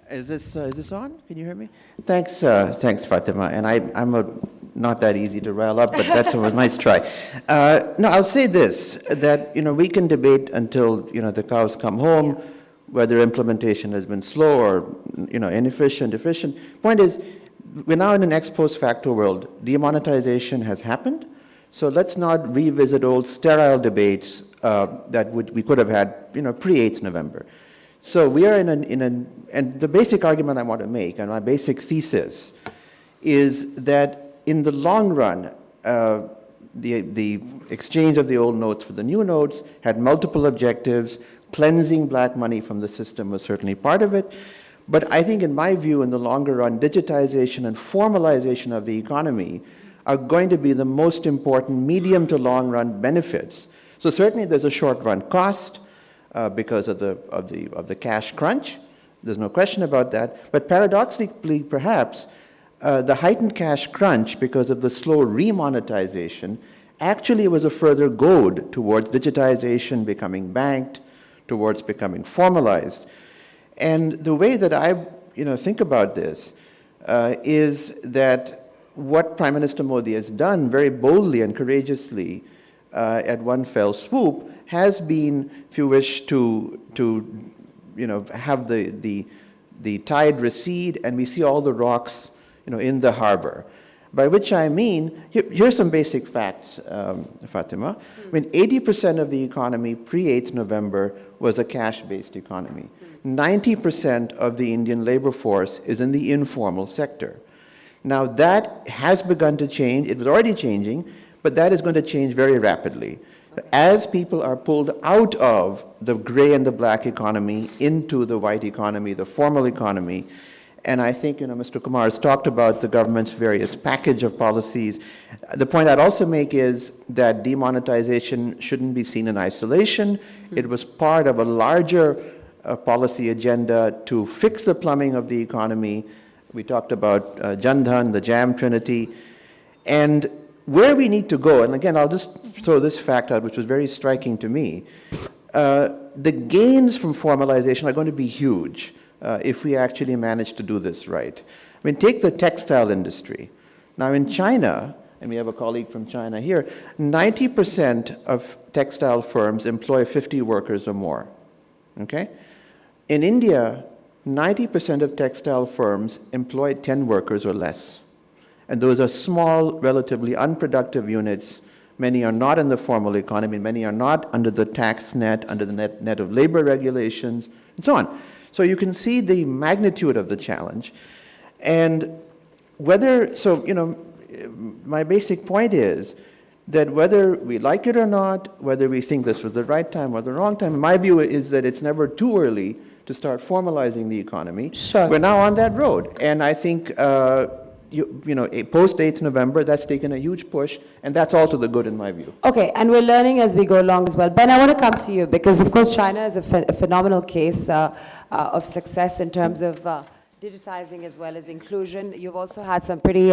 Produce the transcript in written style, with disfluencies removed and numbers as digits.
Is this on? Can you hear me? Thanks, Fatima. And not that easy to rile up, but that's a nice try. No, I'll say this: that we can debate until the cows come home, whether implementation has been slow or inefficient, efficient. Point is, we're now in an ex post facto world. Demonetization has happened, so let's not revisit old sterile debates that we could have had pre-8th November. So we are and the basic argument I want to make, and my basic thesis, is that in the long run, the exchange of the old notes for the new notes had multiple objectives. Cleansing black money from the system was certainly part of it. But I think, in my view, in the longer run, digitization and formalization of the economy are going to be the most important medium to long run benefits. So certainly there's a short run cost, because of the cash crunch. There's no question about that. But paradoxically, perhaps, the heightened cash crunch, because of the slow remonetization, actually was a further goad towards digitization becoming banked, towards becoming formalized. And the way that I think about this is that what Prime Minister Modi has done very boldly and courageously at one fell swoop has been, if you wish, to have the tide recede, and we see all the rocks in the harbor. By which I mean, here's some basic facts, Fatima. I mean, 80% of the economy pre-8th November was a cash-based economy. 90% of the Indian labor force is in the informal sector. Now, that has begun to change. It was already changing, but that is going to change very rapidly. As people are pulled out of the gray and the black economy into the white economy, the formal economy, and I think Mr. Kumar has talked about the government's various package of policies. The point I'd also make is that demonetization shouldn't be seen in isolation. It was part of a larger policy agenda to fix the plumbing of the economy. We talked about Jan Dhan, the JAM Trinity, and where we need to go, and again, I'll just throw this fact out, which was very striking to me. The gains from formalization are going to be huge if we actually manage to do this right. I mean, take the textile industry. Now, in China, and we have a colleague from China here, 90% of textile firms employ 50 workers or more, okay? In India, 90% of textile firms employ 10 workers or less. And those are small, relatively unproductive units. Many are not in the formal economy. Many are not under the tax net, under the net of labor regulations, and so on. So you can see the magnitude of the challenge. And my basic point is that whether we like it or not, whether we think this was the right time or the wrong time, my view is that it's never too early to start formalizing the economy. Sure. We're now on that road. And I think post 8th November, that's taken a huge push, and that's all to the good in my view. Okay, and we're learning as we go along as well. Ben, I want to come to you because, of course, China is a phenomenal case of success in terms of digitizing as well as inclusion. You've also had some pretty